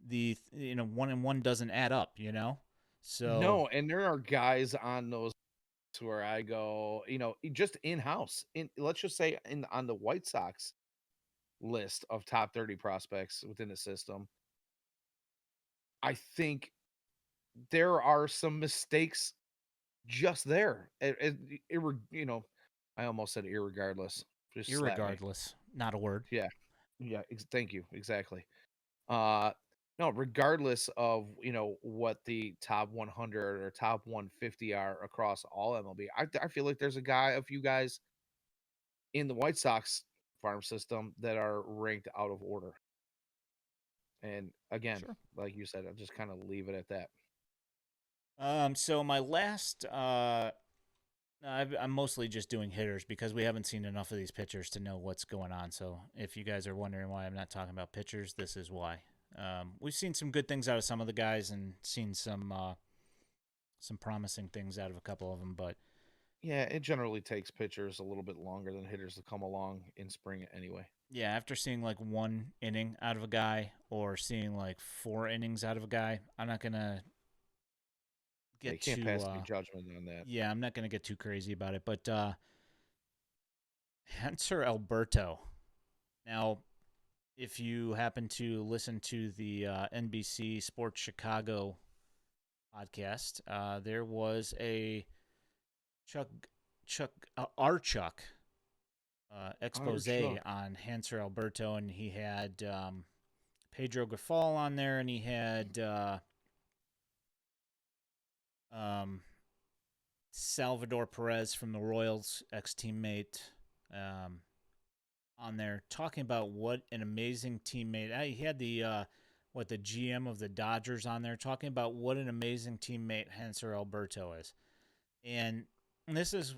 the 1 and 1 doesn't add up, So No, and there are guys on those where I go, just in house, let's just say on the White Sox list of top 30 prospects within the system, I think there are some mistakes just there. I almost said irregardless. Just slap me. irregardless, not a word. Yeah. Yeah, thank you. Exactly. Uh no, regardless of, what the top 100 or top 150 are across all MLB, I feel like there's a few guys in the White Sox farm system that are ranked out of order. And again, Sure. like you said, I'll just kind of leave it at that. So my last, I'm mostly just doing hitters because we haven't seen enough of these pitchers to know what's going on. So if you guys are wondering why I'm not talking about pitchers, this is why. We've seen some good things out of some of the guys and seen some promising things out of a couple of them, but Yeah, it generally takes pitchers a little bit longer than hitters to come along in spring anyway. yeah, after seeing like 1 inning out of a guy or seeing like 4 innings out of a guy, I'm not gonna Yeah, you get can't too pass any judgment on that. yeah, I'm not gonna get too crazy about it. But Hanser Alberto. Now, if you happen to listen to the NBC Sports Chicago podcast, there was a Chuck expose Chuck. on Hanser Alberto, and he had Pedro Grifol on there, and he had um, Salvador Perez from the Royals, ex-teammate, on there, talking about what an amazing teammate. He had the the GM of the Dodgers on there talking about what an amazing teammate Hanser Alberto is. And this is,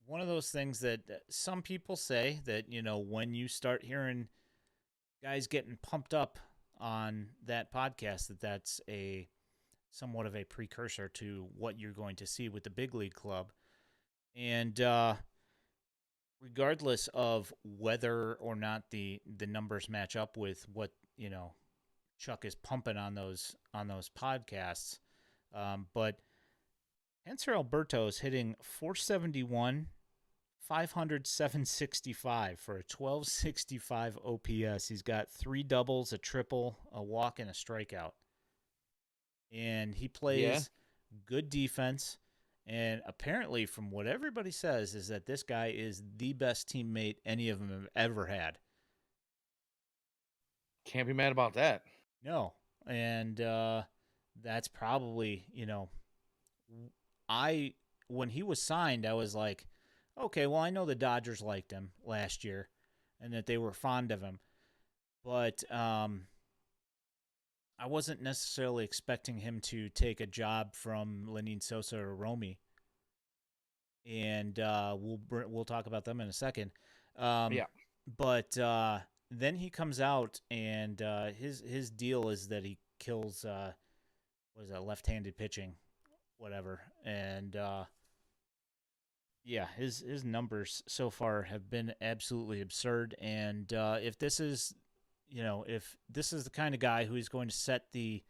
one of those things that some people say that, when you start hearing guys getting pumped up on that podcast, that's a somewhat of a precursor to what you're going to see with the big league club. And regardless of whether or not the numbers match up with what Chuck is pumping on those podcasts, but Hanser Alberto is hitting 471, 500, 765 for a 1265 OPS. He's got 3 doubles, a triple, a walk, and a strikeout. And he plays good defense. And apparently, from what everybody says, is that this guy is the best teammate any of them have ever had. Can't be mad about that. No. And that's probably, when he was signed, I was like, okay, well, I know the Dodgers liked him last year and that they were fond of him. But I wasn't necessarily expecting him to take a job from Lenyn Sosa or Romy. And we'll talk about them in a second. But then he comes out, and his deal is that he kills left-handed pitching, whatever. And his numbers so far have been absolutely absurd. And if this is the kind of guy who is going to set the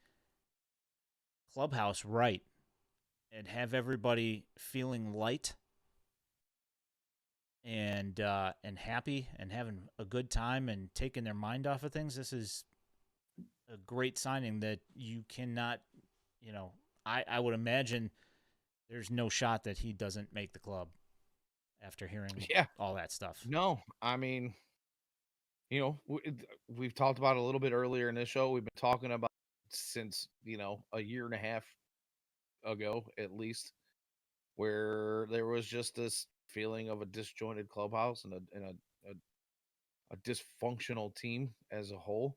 clubhouse right and have everybody feeling light and happy and having a good time and taking their mind off of things, this is a great signing that you cannot, I would imagine there's no shot that he doesn't make the club after hearing all that stuff. No, I mean, we've talked about it a little bit earlier in this show. We've been talking about since, a year and a half ago, at least, where there was just this feeling of a disjointed clubhouse and a dysfunctional team as a whole.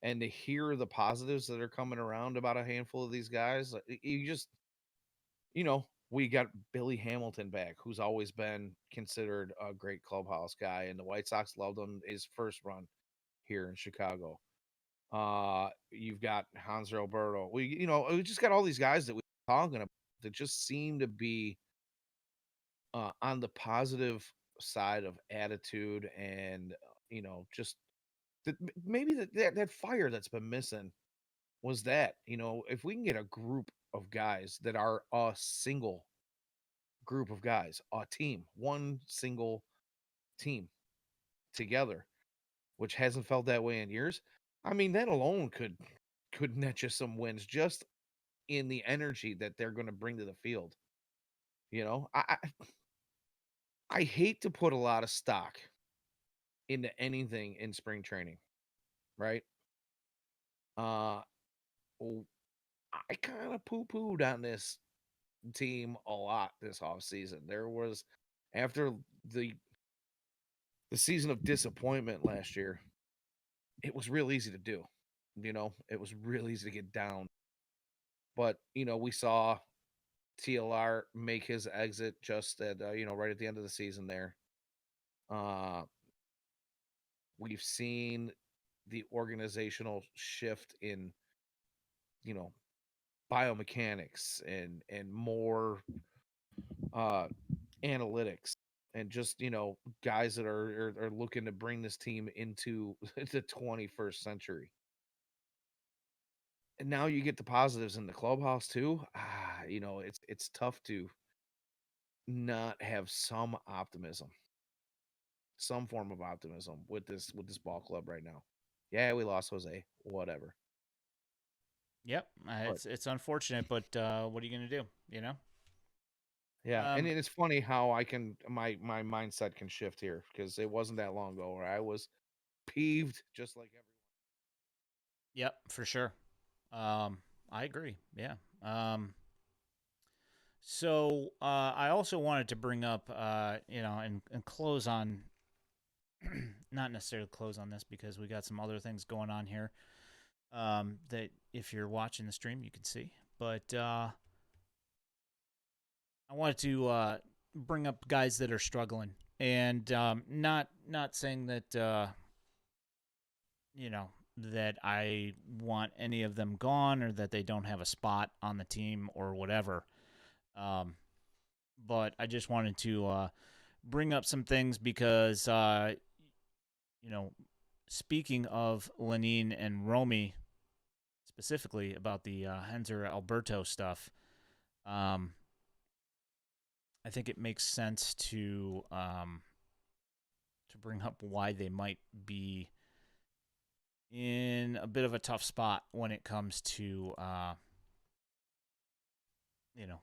And to hear the positives that are coming around about a handful of these guys, you just, we got Billy Hamilton back, who's always been considered a great clubhouse guy, and the White Sox loved him his first run here in Chicago. You've got Hanser Alberto. We just got all these guys that we're talking about that just seem to be on the positive side of attitude, and just that maybe that fire that's been missing was that, if we can get a group of guys that are a single group of guys, a team, one single team together, which hasn't felt that way in years. I mean, that alone could net you some wins just in the energy that they're going to bring to the field. I hate to put a lot of stock into anything in spring training, right? I kind of poo-pooed on this team a lot this offseason. There was, after the season of disappointment last year, it was real easy to do. It was real easy to get down. But, we saw TLR make his exit just at, right at the end of the season there. We've seen the organizational shift in, biomechanics and more analytics, and just guys that are looking to bring this team into the 21st century. And now you get the positives in the clubhouse too. It's tough to not have some optimism, some form of optimism with this ball club right now. Yeah, we lost Jose, whatever. Yep, it's unfortunate, but what are you going to do? Yeah, and it's funny how my mindset can shift here, because it wasn't that long ago where I was peeved just like everyone. Yep, for sure. I agree. Yeah. So I also wanted to bring up, and close on, not necessarily close on this because we got some other things going on here. that if you're watching the stream, you can see. But I wanted to bring up guys that are struggling, and not saying that you know that I want any of them gone or that they don't have a spot on the team or whatever. Um, but I just wanted to bring up some things because you know, speaking of Lenine and Romy specifically about the Hanser Alberto stuff, um, I think it makes sense to bring up why they might be in a bit of a tough spot when it comes to you know,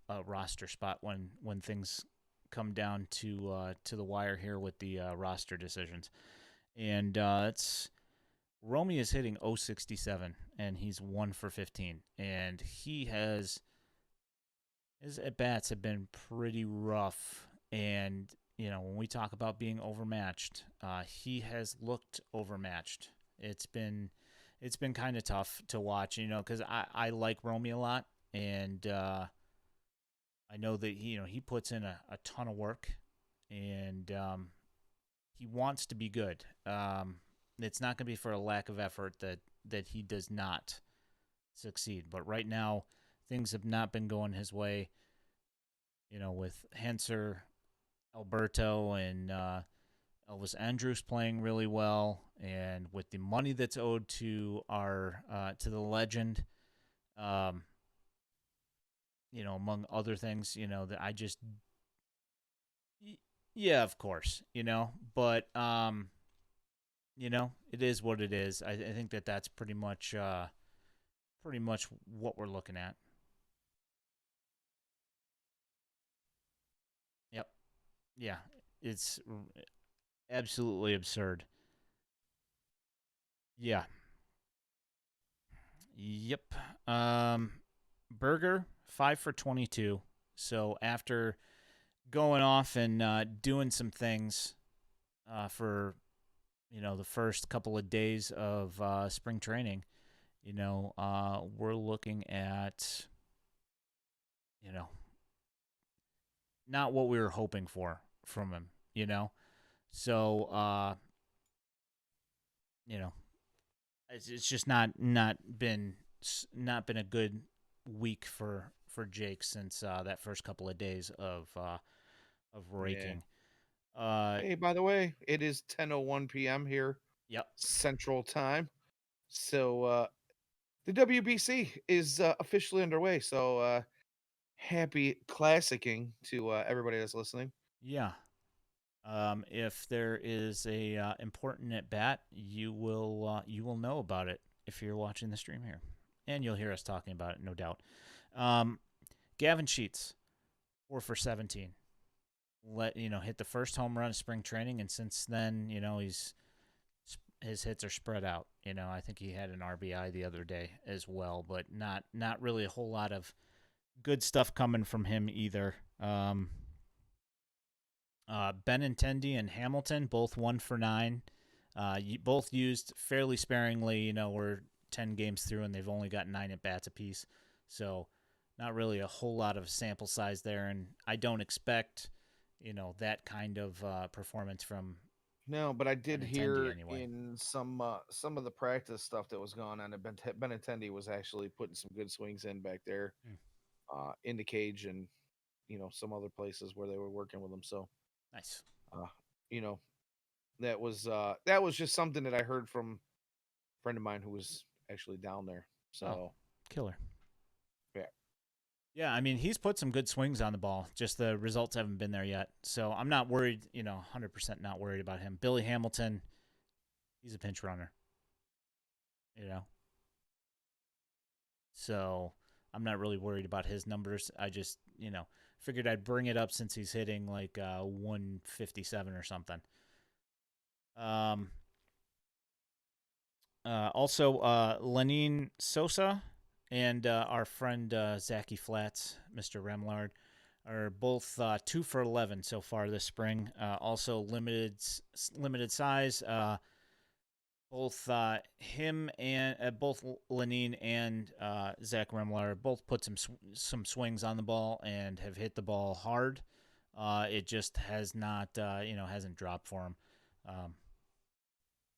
a roster spot when things come down to the wire here with the roster decisions. And it's Romy is hitting 067 and he's 1 for 15, and he has his at bats have been pretty rough. And when we talk about being overmatched, he has looked overmatched. It's been kind of tough to watch, because I like Romy a lot, and I know that he puts in a ton of work, and he wants to be good. It's not going to be for a lack of effort that he does not succeed. But right now, things have not been going his way. With Hanser, Alberto, and Elvis Andrews playing really well, and with the money that's owed to our to the legend, um, among other things, that I just, yeah, of course, but it is what it is. I think that's pretty much what we're looking at. Yep. Yeah. It's absolutely absurd. Yeah. Yep. Berger 5 for 22. So after going off and doing some things for the first couple of days of spring training, we're looking at you know not what we were hoping for from him. So you know it's just not been a good week for Jake since that first couple of days of Yeah. raking. Uh, Hey, by the way, it is 10:01 p.m. here, yep. Central Time. So the WBC is officially underway. So happy classicing to everybody that's listening. Yeah. If there is a important at bat, you will know about it if you're watching the stream here, and you'll hear us talking about it, no doubt. Um, Gavin Sheets, 4 for 17. Hit the first home run of spring training, and since then, his hits are spread out. I think he had an RBI the other day as well, but not really a whole lot of good stuff coming from him either. Benintendi and Hamilton both 1 for 9. Both used fairly sparingly. We're 10 games through and they've only got 9 at bats apiece, so not really a whole lot of sample size there. And I don't expect that kind of performance from No, but I did Benintendi hear anyway. in some of the practice stuff that was going on that Benintendi was actually putting some good swings in back there, Hmm. in the cage and some other places where they were working with him. So Nice. uh, you know that was just something that I heard from a friend of mine who was actually down there. Oh, So killer. yeah, Yeah, I mean, he's put some good swings on the ball. Just the results haven't been there yet. So I'm not worried, 100% not worried about him. Billy Hamilton, he's a pinch runner, you know. So I'm not really worried about his numbers. I just, figured I'd bring it up since he's hitting like 157 or something. Um, Also, Lenin Sosa and our friend Zachy Flats, Mr. Remlard, are both 2 for 11 so far this spring. Also limited size. both him and both Lenine and Zach Remillard both put some swings on the ball and have hit the ball hard. It just has not, hasn't dropped for him. Um,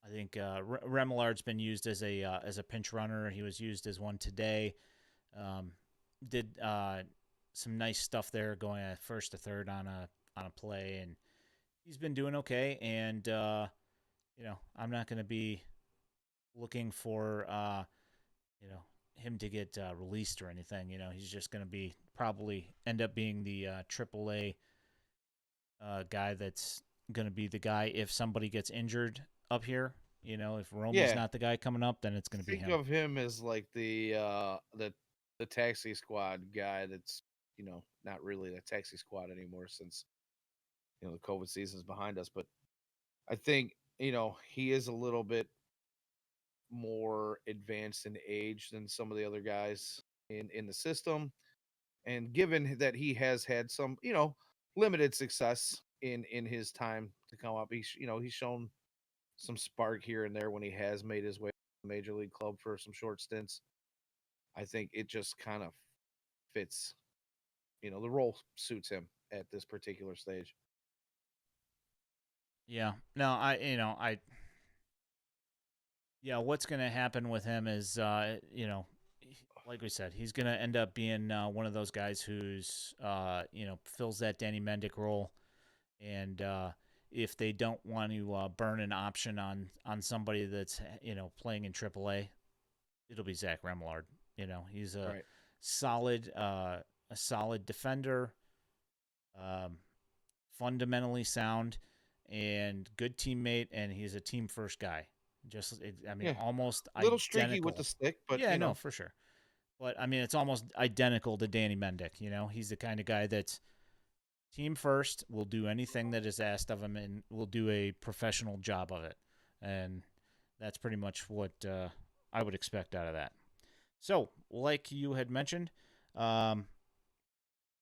I think Remillard's been used as a pinch runner. He was used as one today. Did some nice stuff there, going at first to third on a play, and he's been doing okay. And I'm not going to be looking for him to get released or anything. He's just going to be probably end up being the AAA guy that's going to be the guy if somebody gets injured up here. If Romo's Yeah, not the guy coming up, then it's going to be think him. of him as like the taxi squad guy. That's not really the taxi squad anymore since the COVID season is behind us. But I think he is a little bit more advanced in age than some of the other guys in the system. And given that he has had some, limited success in his time to come up, he's shown some spark here and there when he has made his way to the major league club for some short stints. I think it just kind of fits, the role suits him at this particular stage. Yeah. No, yeah, what's going to happen with him is, like we said, he's going to end up being one of those guys who's, fills that Danny Mendick role. And if they don't want to burn an option on somebody that's, playing in AAA, it'll be Zach Remillard. He's Right. a solid defender, um, fundamentally sound, and good teammate, and he's a team first guy. Yeah. Almost Little streaky with the identical. stick, but Yeah, no, for sure. But it's almost identical to Danny Mendick. He's the kind of guy that's team first, will do anything that is asked of him, and will do a professional job of it. And that's pretty much what I would expect out of that. So, like you had mentioned, um,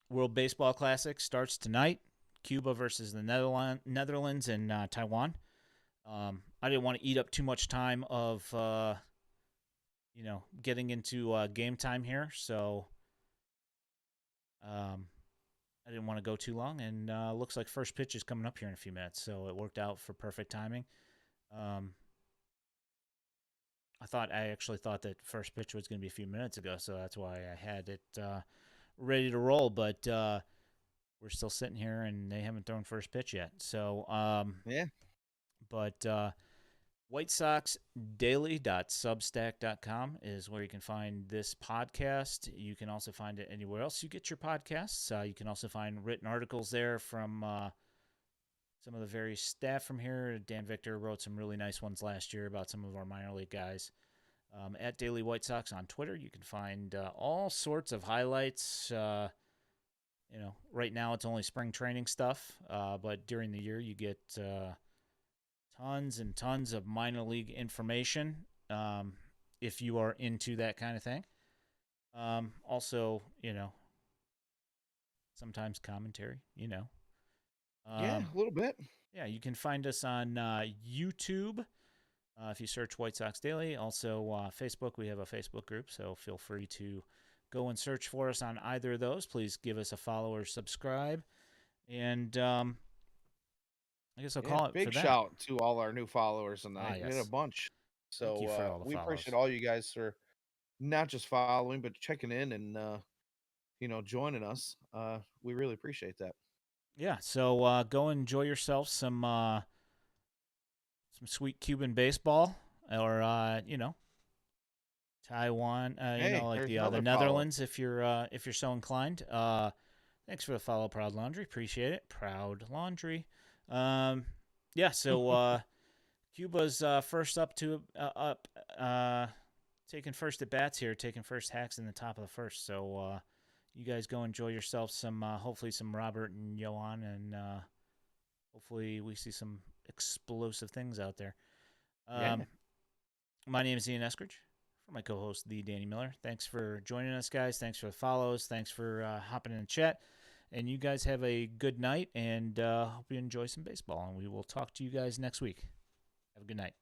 World Baseball Classic starts tonight. Cuba versus the Netherlands and Taiwan. I didn't want to eat up too much time of getting into game time here, so I didn't want to go too long. And looks like first pitch is coming up here in a few minutes, so it worked out for perfect timing. Um, I actually thought that first pitch was going to be a few minutes ago, so that's why I had it ready to roll. But we're still sitting here, and they haven't thrown first pitch yet. So yeah. But WhiteSoxDaily.substack.com is where you can find this podcast. You can also find it anywhere else you get your podcasts. You can also find written articles there from some of the various staff from here. Dan Victor wrote some really nice ones last year about some of our minor league guys. At Daily White Sox on Twitter, you can find all sorts of highlights. Right now it's only spring training stuff, but during the year you get tons and tons of minor league information if you are into that kind of thing. Also, sometimes commentary, Yeah, a little bit. Yeah, you can find us on YouTube if you search White Sox Daily. Also, Facebook, we have a Facebook group, so feel free to go and search for us on either of those. Please give us a follow or subscribe. And I guess I'll call it Big for that. shout to all our new followers tonight. Yes. We had a bunch. So Thank you for all the we follows. appreciate all you guys for not just following, but checking in and joining us. We really appreciate that. Yeah, so go enjoy yourself some sweet Cuban baseball, or Taiwan, Hey, like there's the another Netherlands if you're so inclined. Thanks for the follow, Proud Laundry. Appreciate it. Proud Laundry. Yeah, so Cuba's first taking first at bats here, taking first hacks in the top of the first. So you guys go enjoy yourself some, hopefully some Robert and Johan, and hopefully we see some explosive things out there. Yeah. My name is Ian Eskridge. For my co-host, the Danny Miller. Thanks for joining us, guys. Thanks for the follows. Thanks for hopping in the chat. And you guys have a good night, and hope you enjoy some baseball. And we will talk to you guys next week. Have a good night.